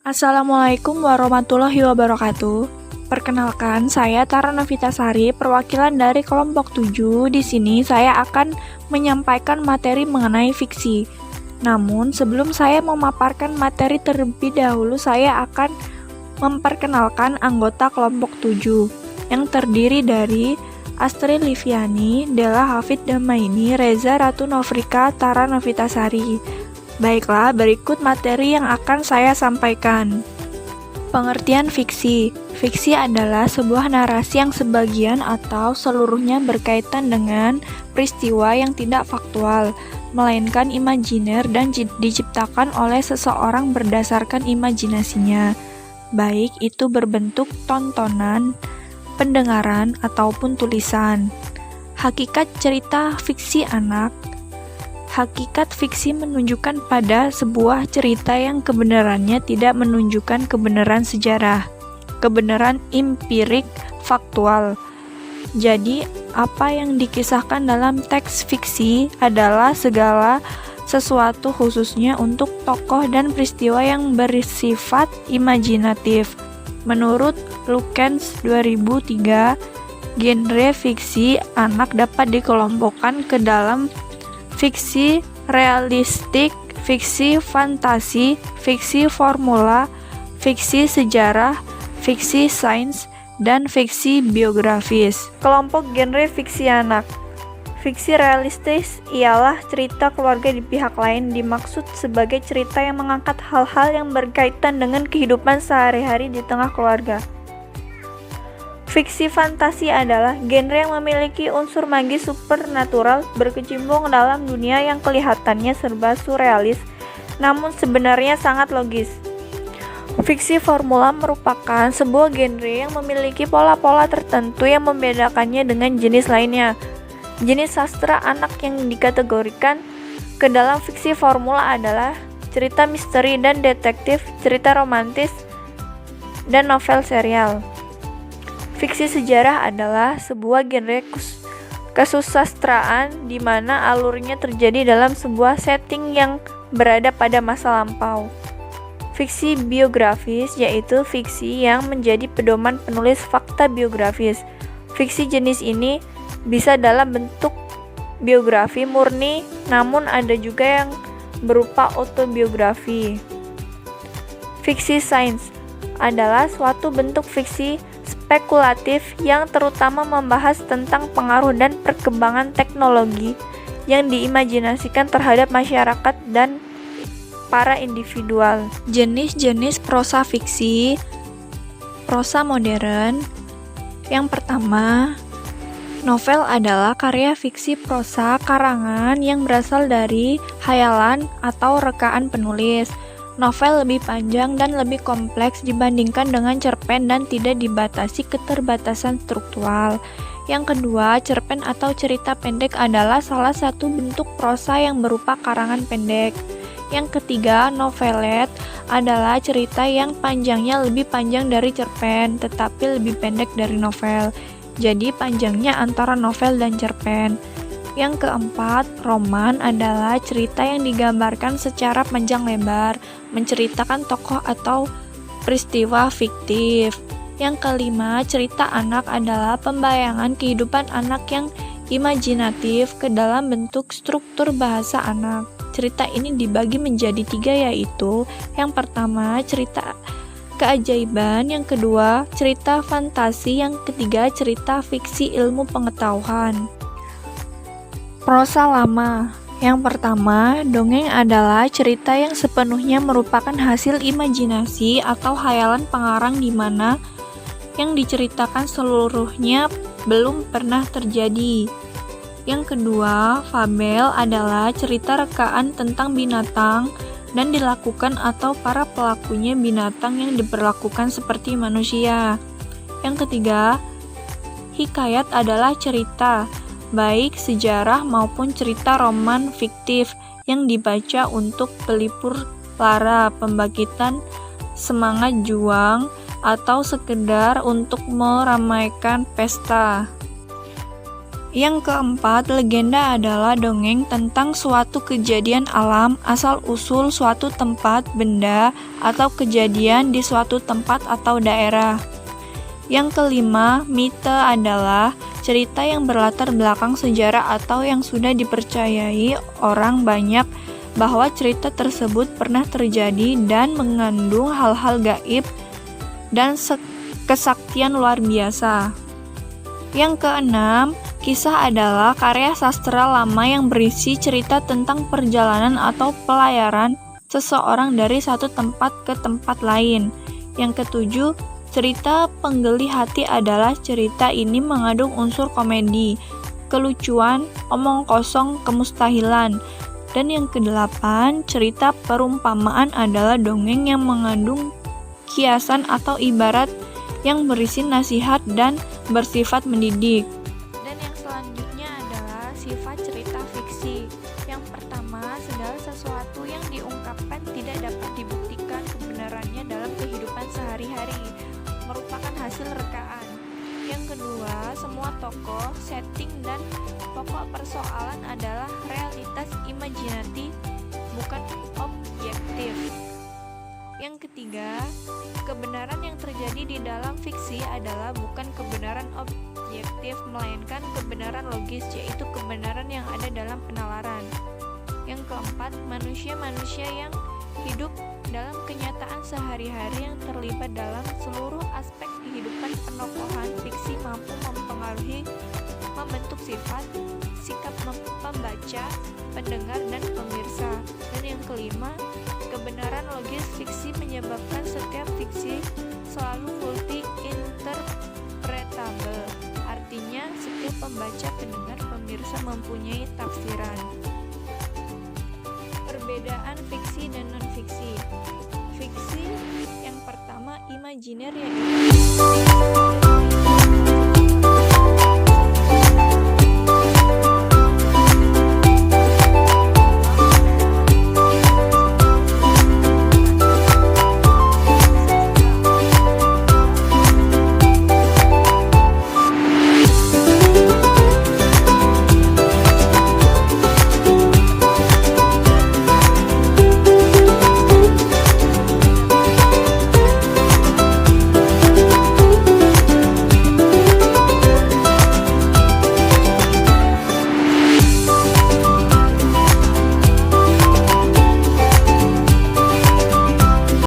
Assalamualaikum warahmatullahi wabarakatuh. Perkenalkan, saya Tara Novitasari, perwakilan dari kelompok 7. Di sini saya akan menyampaikan materi mengenai fiksi. Namun, sebelum saya memaparkan materi terlebih dahulu, saya akan memperkenalkan anggota kelompok 7 yang terdiri dari Astrid Liviani, Della Hafid Damaini, Reza Ratu Novrika, Tara Novitasari. Baiklah, berikut materi yang akan saya sampaikan. Pengertian fiksi. Fiksi adalah sebuah narasi yang sebagian atau seluruhnya berkaitan dengan peristiwa yang tidak faktual, melainkan imajiner dan diciptakan oleh seseorang berdasarkan imajinasinya, baik itu berbentuk tontonan, pendengaran, ataupun tulisan. Hakikat cerita fiksi anak. Hakikat fiksi menunjukkan pada sebuah cerita yang kebenarannya tidak menunjukkan kebenaran sejarah, kebenaran empirik faktual. Jadi, apa yang dikisahkan dalam teks fiksi adalah segala sesuatu khususnya untuk tokoh dan peristiwa yang bersifat imajinatif. Menurut Lukens 2003, genre fiksi anak dapat dikelompokkan ke dalam fiksi realistik, fiksi fantasi, fiksi formula, fiksi sejarah, fiksi sains, dan fiksi biografis. Kelompok genre fiksi anak. Fiksi realistis ialah cerita keluarga di pihak lain, dimaksud sebagai cerita yang mengangkat hal-hal yang berkaitan dengan kehidupan sehari-hari di tengah keluarga. Fiksi fantasi adalah genre yang memiliki unsur magis supernatural, berkecimpung dalam dunia yang kelihatannya serba surrealis, namun sebenarnya sangat logis. Fiksi formula merupakan sebuah genre yang memiliki pola-pola tertentu yang membedakannya dengan jenis lainnya. Jenis sastra anak yang dikategorikan ke dalam fiksi formula adalah cerita misteri dan detektif, cerita romantis, dan novel serial. Fiksi sejarah adalah sebuah genre kesusastraan di mana alurnya terjadi dalam sebuah setting yang berada pada masa lampau. Fiksi biografis yaitu fiksi yang menjadi pedoman penulis fakta biografis. Fiksi jenis ini bisa dalam bentuk biografi murni, namun ada juga yang berupa autobiografi. Fiksi sains adalah suatu bentuk fiksi spekulatif yang terutama membahas tentang pengaruh dan perkembangan teknologi yang diimajinasikan terhadap masyarakat dan para individual. Jenis-jenis prosa fiksi. Prosa modern. Yang pertama, novel adalah karya fiksi prosa karangan yang berasal dari khayalan atau rekaan penulis. Novel lebih panjang dan lebih kompleks dibandingkan dengan cerpen dan tidak dibatasi keterbatasan struktural. Yang kedua, cerpen atau cerita pendek adalah salah satu bentuk prosa yang berupa karangan pendek. Yang ketiga, novelet adalah cerita yang panjangnya lebih panjang dari cerpen, tetapi lebih pendek dari novel. Jadi panjangnya antara novel dan cerpen. Yang keempat, roman adalah cerita yang digambarkan secara panjang lebar, menceritakan tokoh atau peristiwa fiktif. Yang kelima, cerita anak adalah pembayangan kehidupan anak yang imajinatif ke dalam bentuk struktur bahasa anak. Cerita ini dibagi menjadi 3 yaitu, yang pertama, cerita keajaiban, yang kedua, cerita fantasi, yang ketiga, cerita fiksi ilmu pengetahuan. Prosa lama. Yang pertama, dongeng adalah cerita yang sepenuhnya merupakan hasil imajinasi atau khayalan pengarang di mana yang diceritakan seluruhnya belum pernah terjadi. Yang kedua, fabel adalah cerita rekaan tentang binatang dan dilakukan atau para pelakunya binatang yang diperlakukan seperti manusia. Yang ketiga, hikayat adalah cerita baik sejarah maupun cerita roman fiktif yang dibaca untuk pelipur lara, pembangkitan semangat juang, atau sekedar untuk meramaikan pesta. Yang keempat, legenda adalah dongeng tentang suatu kejadian alam, asal-usul suatu tempat, benda, atau kejadian di suatu tempat atau daerah. Yang kelima, mite adalah cerita yang berlatar belakang sejarah atau yang sudah dipercayai orang banyak bahwa cerita tersebut pernah terjadi dan mengandung hal-hal gaib dan kesaktian luar biasa. Yang keenam, kisah adalah karya sastra lama yang berisi cerita tentang perjalanan atau pelayaran seseorang dari satu tempat ke tempat lain. Yang ketujuh, cerita penggeli hati adalah cerita ini mengandung unsur komedi, kelucuan, omong kosong, kemustahilan. Dan yang kedelapan, cerita perumpamaan adalah dongeng yang mengandung kiasan atau ibarat yang berisi nasihat dan bersifat mendidik. Dan yang selanjutnya adalah sifat cerita fiksi. Yang pertama, segala sesuatu yang diungkapkan tidak dapat dibuktikan kebenarannya dalam kehidupan sehari-hari, merupakan hasil rekaan. Yang kedua, semua tokoh, setting, dan pokok persoalan adalah realitas imajinatif, bukan objektif. Yang ketiga, kebenaran yang terjadi di dalam fiksi adalah bukan kebenaran objektif, melainkan kebenaran logis, yaitu kebenaran yang ada dalam penalaran. Yang keempat, manusia-manusia yang hidup dalam kenyataan sehari-hari yang terlibat dalam seluruh aspek kehidupan penokohan fiksi mampu mempengaruhi, membentuk sifat, sikap pembaca, pendengar, dan pemirsa. Dan yang kelima, kebenaran logis fiksi menyebabkan setiap fiksi selalu multi-interpretable. Artinya, setiap pembaca, pendengar, pemirsa mempunyai tafsiran. Perbedaan fiksi dan non-fiksi. Fiksi yang pertama, imajiner, yaitu